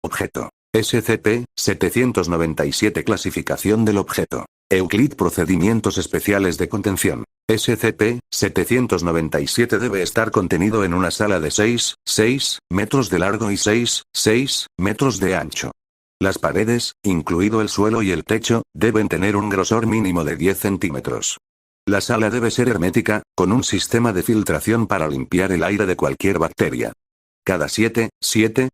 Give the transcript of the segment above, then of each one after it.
Objeto. SCP-797 Clasificación del objeto. Euclid Procedimientos especiales de contención. SCP-797 debe estar contenido en una sala de 6 metros de largo y 6 metros de ancho. Las paredes, incluido el suelo y el techo, deben tener un grosor mínimo de 10 centímetros. La sala debe ser hermética, con un sistema de filtración para limpiar el aire de cualquier bacteria. Cada 7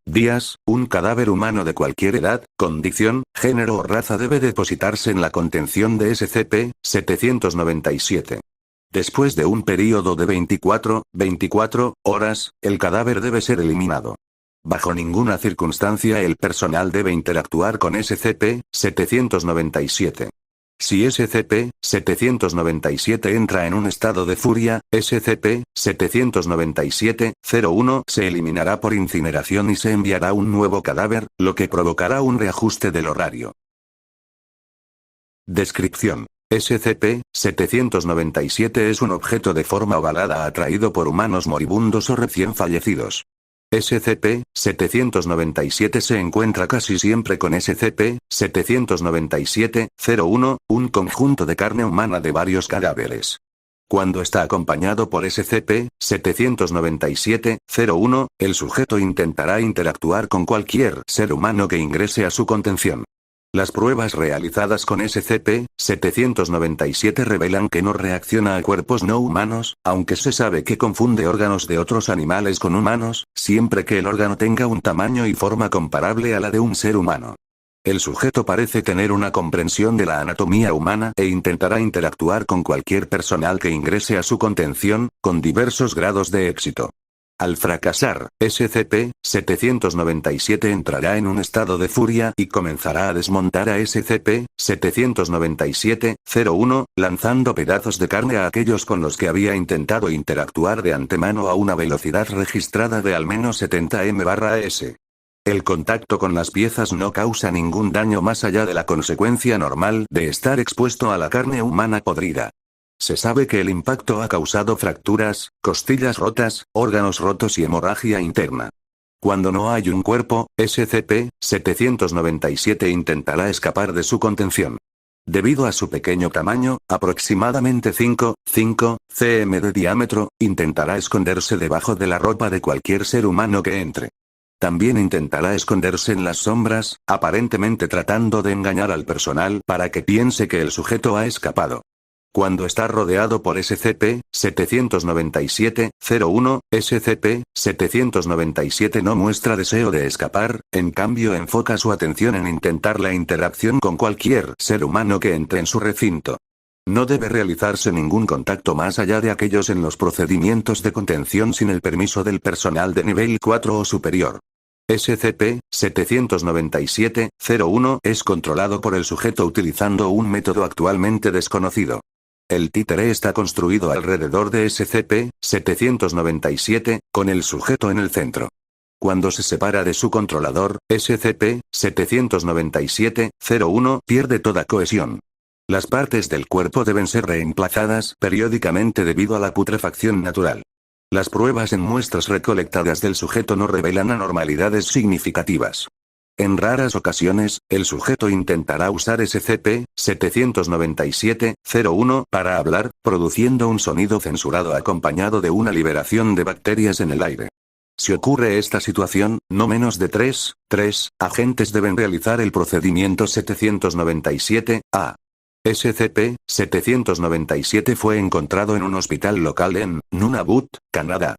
días, un cadáver humano de cualquier edad, condición, género o raza debe depositarse en la contención de SCP-797. Después de un período de 24 horas, el cadáver debe ser eliminado. Bajo ninguna circunstancia el personal debe interactuar con SCP-797. Si SCP-797 entra en un estado de furia, SCP-797-01 se eliminará por incineración y se enviará un nuevo cadáver, lo que provocará un reajuste del horario. Descripción. SCP-797 es un objeto de forma ovalada atraído por humanos moribundos o recién fallecidos. SCP-797 se encuentra casi siempre con SCP-797-01, un conjunto de carne humana de varios cadáveres. Cuando está acompañado por SCP-797-01, el sujeto intentará interactuar con cualquier ser humano que ingrese a su contención. Las pruebas realizadas con SCP-797 revelan que no reacciona a cuerpos no humanos, aunque se sabe que confunde órganos de otros animales con humanos, siempre que el órgano tenga un tamaño y forma comparable a la de un ser humano. El sujeto parece tener una comprensión de la anatomía humana e intentará interactuar con cualquier personal que ingrese a su contención, con diversos grados de éxito. Al fracasar, SCP-797 entrará en un estado de furia y comenzará a desmontar a SCP-797-01, lanzando pedazos de carne a aquellos con los que había intentado interactuar de antemano a una velocidad registrada de al menos 70 m/s. El contacto con las piezas no causa ningún daño más allá de la consecuencia normal de estar expuesto a la carne humana podrida. Se sabe que el impacto ha causado fracturas, costillas rotas, órganos rotos y hemorragia interna. Cuando no hay un cuerpo, SCP-797 intentará escapar de su contención. Debido a su pequeño tamaño, aproximadamente 5 cm de diámetro, intentará esconderse debajo de la ropa de cualquier ser humano que entre. También intentará esconderse en las sombras, aparentemente tratando de engañar al personal para que piense que el sujeto ha escapado. Cuando está rodeado por SCP-797-01, SCP-797 no muestra deseo de escapar, en cambio enfoca su atención en intentar la interacción con cualquier ser humano que entre en su recinto. No debe realizarse ningún contacto más allá de aquellos en los procedimientos de contención sin el permiso del personal de nivel 4 o superior. SCP-797-01 es controlado por el sujeto utilizando un método actualmente desconocido. El títere está construido alrededor de SCP-797, con el sujeto en el centro. Cuando se separa de su controlador, SCP-797-01 pierde toda cohesión. Las partes del cuerpo deben ser reemplazadas periódicamente debido a la putrefacción natural. Las pruebas en muestras recolectadas del sujeto no revelan anormalidades significativas. En raras ocasiones, el sujeto intentará usar SCP-797-01 para hablar, produciendo un sonido censurado acompañado de una liberación de bacterias en el aire. Si ocurre esta situación, no menos de 3 agentes deben realizar el procedimiento 797-A. SCP-797 fue encontrado en un hospital local en Nunavut, Canadá.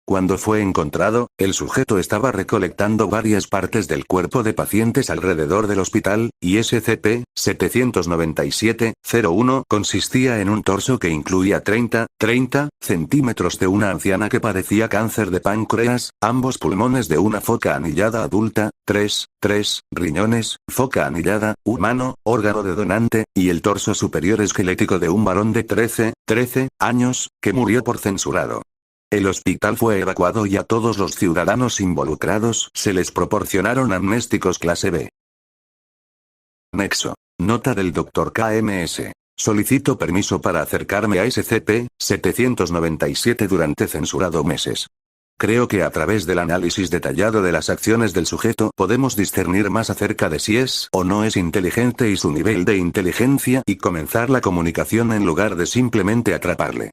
Cuando fue encontrado, el sujeto estaba recolectando varias partes del cuerpo de pacientes alrededor del hospital, y SCP-797-01 consistía en un torso que incluía 30 centímetros de una anciana que padecía cáncer de páncreas, ambos pulmones de una foca anillada adulta, 3 riñones, foca anillada, humano, órgano de donante, y el torso superior esquelético de un varón de 13 años, que murió por censurado. El hospital fue evacuado y a todos los ciudadanos involucrados se les proporcionaron amnésticos clase B. Nexo. Nota del Dr. KMS. Solicito permiso para acercarme a SCP-797 durante censurado meses. Creo que a través del análisis detallado de las acciones del sujeto podemos discernir más acerca de si es o no es inteligente y su nivel de inteligencia y comenzar la comunicación en lugar de simplemente atraparle.